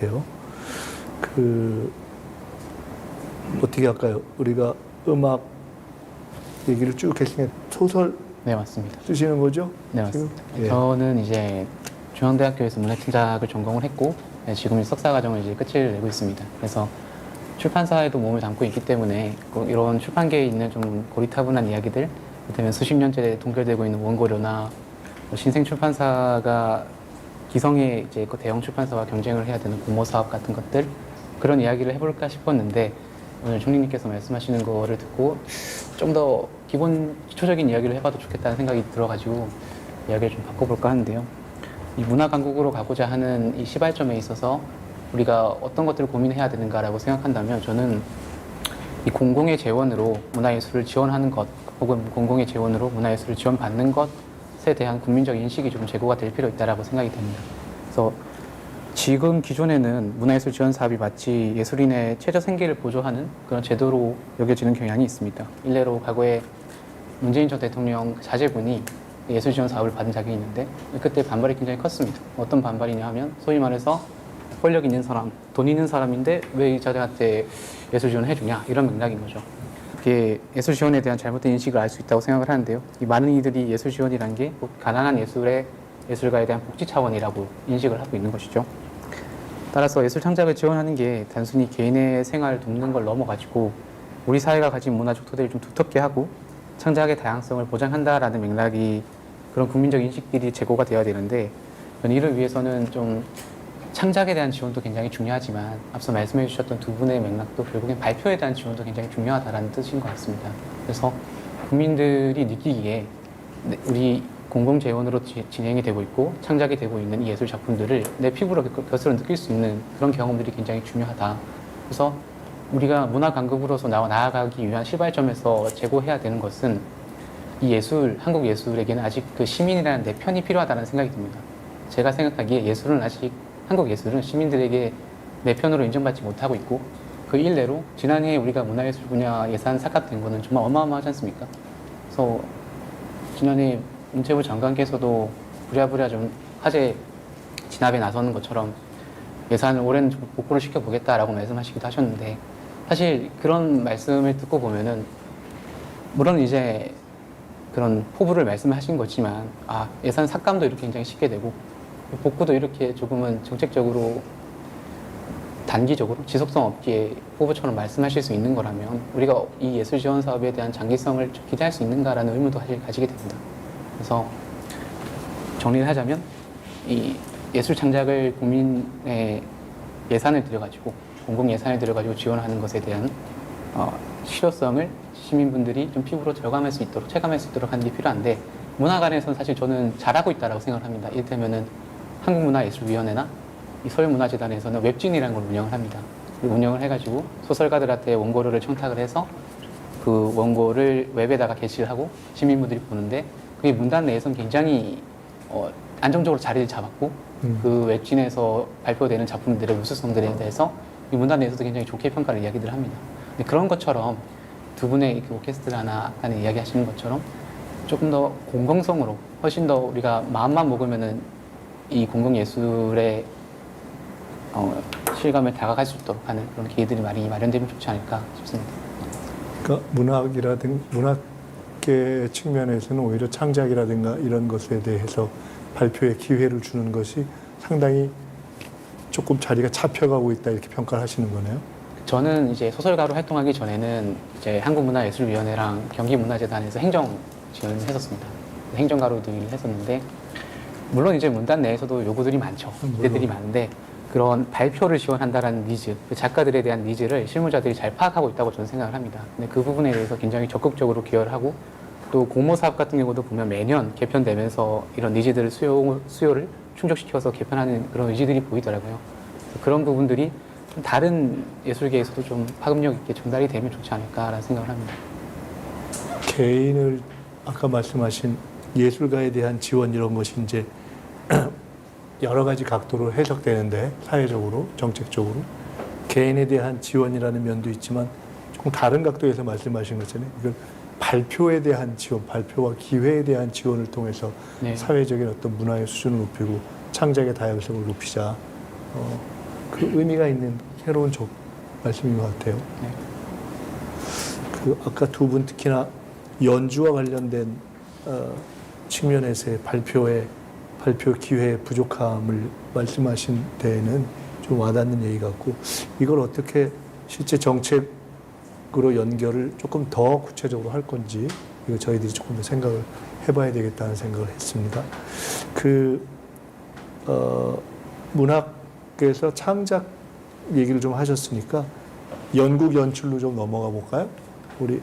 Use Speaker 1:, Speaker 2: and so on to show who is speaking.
Speaker 1: 해요. 그 어떻게 할까요? 우리가 음악 얘기를 쭉 했으니까 소설
Speaker 2: 네, 맞습니다.
Speaker 1: 쓰시는 거죠?
Speaker 2: 네,
Speaker 1: 지금?
Speaker 2: 맞습니다.
Speaker 1: 예.
Speaker 2: 저는 이제 중앙대학교에서 문화팀작을 전공을 했고, 네, 지금 석사과정을 이제 끝을 내고 있습니다. 그래서 출판사에도 몸을 담고 있기 때문에 이런 출판계에 있는 좀 고리타분한 이야기들, 그다음에 수십 년째 동결되고 있는 원고료나 신생 출판사가 기성의 이제 그 대형 출판사와 경쟁을 해야 되는 공모 사업 같은 것들, 그런 이야기를 해볼까 싶었는데, 오늘 총리님께서 말씀하시는 거를 듣고 좀 더 기초적인 이야기를 해봐도 좋겠다는 생각이 들어가지고 이야기를 좀 바꿔볼까 하는데요. 이 문화 강국으로 가고자 하는 이 시발점에 있어서 우리가 어떤 것들을 고민해야 되는가라고 생각한다면, 저는 이 공공의 재원으로 문화예술을 지원하는 것, 혹은 공공의 재원으로 문화예술을 지원받는 것에 대한 국민적 인식이 좀 제고가 될 필요 있다고 생각이 됩니다. 그래서 지금 기존에는 문화예술 지원 사업이 마치 예술인의 최저 생계를 보조하는 그런 제도로 여겨지는 경향이 있습니다. 일례로 과거에 문재인 전 대통령 자제분이 예술 지원 사업을 받은 적이 있는데, 그때 반발이 굉장히 컸습니다. 어떤 반발이냐 하면, 소위 말해서 권력 있는 사람, 돈 있는 사람인데 왜 이 자들한테 예술 지원을 해주냐, 이런 맥락인 거죠. 그게 예술 지원에 대한 잘못된 인식을 알 수 있다고 생각을 하는데요. 이 많은 이들이 예술 지원이라는 게 가난한 예술가에 대한 복지 차원이라고 인식을 하고 있는 것이죠. 따라서 예술 창작을 지원하는 게 단순히 개인의 생활을 돕는 걸 넘어가지고 우리 사회가 가진 문화적 토대를 좀 두텁게 하고 창작의 다양성을 보장한다라는 맥락이, 그런 국민적 인식들이 제고가 되어야 되는데, 이를 위해서는 좀 창작에 대한 지원도 굉장히 중요하지만, 앞서 말씀해 주셨던 두 분의 맥락도 결국엔 발표에 대한 지원도 굉장히 중요하다는 뜻인 것 같습니다. 그래서 국민들이 느끼기에 우리 공공재원으로 진행이 되고 있고 창작이 되고 있는 이 예술 작품들을 내 피부로 곁으로 느낄 수 있는 그런 경험들이 굉장히 중요하다. 그래서 우리가 문화 강국으로서 나아가기 위한 시발점에서 제고해야 되는 것은, 이 예술, 한국 예술에게는 아직 그 시민이라는 내 편이 필요하다는 생각이 듭니다. 제가 생각하기에 한국 예술은 시민들에게 내 편으로 인정받지 못하고 있고, 그 일례로 지난해 우리가 문화예술 분야 예산 삭감된 거는 정말 어마어마하지 않습니까? 그래서 지난해 문체부 장관께서도 부랴부랴 좀 화제 진압에 나서는 것처럼 예산을 올해는 좀 복구를 시켜보겠다라고 말씀하시기도 하셨는데, 사실 그런 말씀을 듣고 보면은, 물론 이제 그런 포부를 말씀하신 거지만, 예산 삭감도 이렇게 굉장히 쉽게 되고 복구도 이렇게 조금은 정책적으로 단기적으로 지속성 없게 포부처럼 말씀하실 수 있는 거라면, 우리가 이 예술 지원 사업에 대한 장기성을 좀 기대할 수 있는가라는 의문도 사실 가지게 됩니다. 그래서 정리를 하자면, 이 예술 창작을 국민의 예산을 들여가지고, 공공 예산을 들여가지고 지원하는 것에 대한 실효성을 시민분들이 좀 피부로 체감할 수 있도록 하는 게 필요한데, 문화관에서는 사실 저는 잘하고 있다고 생각을 합니다. 이를테면은 한국문화예술위원회나 이 서울문화재단에서는 웹진이라는 걸 운영을 합니다. 운영을 해가지고 소설가들한테 원고료를 청탁을 해서 그 원고를 웹에다가 게시를 하고 시민분들이 보는데, 그게 문단 내에서는 굉장히 안정적으로 자리를 잡았고, 그 웹진에서 발표되는 작품들의 우수성들에 대해서 이 문단 내에서도 굉장히 좋게 평가를 이야기를 합니다. 근데 그런 것처럼 두 분의 그 오케스트라 하나 아까 이야기하시는 것처럼 조금 더 공공성으로, 훨씬 더 우리가 마음만 먹으면은 이 공공예술의 실감에 다가갈 수 있도록 하는 그런 기회들이 많이 마련되면 좋지 않을까 싶습니다.
Speaker 1: 그러니까 문학계 측면에서는 오히려 창작이라든가 이런 것에 대해서 발표의 기회를 주는 것이 상당히 조금 자리가 잡혀가고 있다, 이렇게 평가를 하시는 거네요.
Speaker 2: 저는 이제 소설가로 활동하기 전에는 이제 한국문화예술위원회랑 경기문화재단에서 행정 지원을 했었습니다. 행정가로 일을 했었는데, 물론 이제 문단 내에서도 요구들이 많죠. 기대들이 많은데, 그런 발표를 지원한다라는 니즈, 그 작가들에 대한 니즈를 실무자들이 잘 파악하고 있다고 저는 생각을 합니다. 근데 그 부분에 대해서 굉장히 적극적으로 기여를 하고, 또 공모 사업 같은 경우도 보면 매년 개편되면서 이런 니즈들을 수요를 충족시켜서 개편하는 그런 의지들이 보이더라고요. 그런 부분들이 좀 다른 예술계에서도 좀 파급력 있게 전달이 되면 좋지 않을까라는 생각을 합니다.
Speaker 1: 개인을 아까 말씀하신 예술가에 대한 지원, 이런 것이 이제 여러 가지 각도로 해석되는데, 사회적으로, 정책적으로 개인에 대한 지원이라는 면도 있지만, 조금 다른 각도에서 말씀하신 것처럼 이걸 발표에 대한 지원, 발표와 기회에 대한 지원을 통해서 사회적인 어떤 문화의 수준을 높이고 창작의 다양성을 높이자, 그 의미가 있는 새로운 말씀인 것 같아요.
Speaker 2: 네.
Speaker 1: 그 아까 두 분 특히나 연주와 관련된 측면에서의 발표 기회의 부족함을 말씀하신 데에는 좀 와닿는 얘기 같고, 이걸 어떻게 실제 정책으로 연결을 조금 더 구체적으로 할 건지, 이거 저희들이 조금 더 생각을 해봐야 되겠다는 생각을 했습니다. 문학에서 창작 얘기를 좀 하셨으니까 연극 연출로 좀 넘어가 볼까요? 우리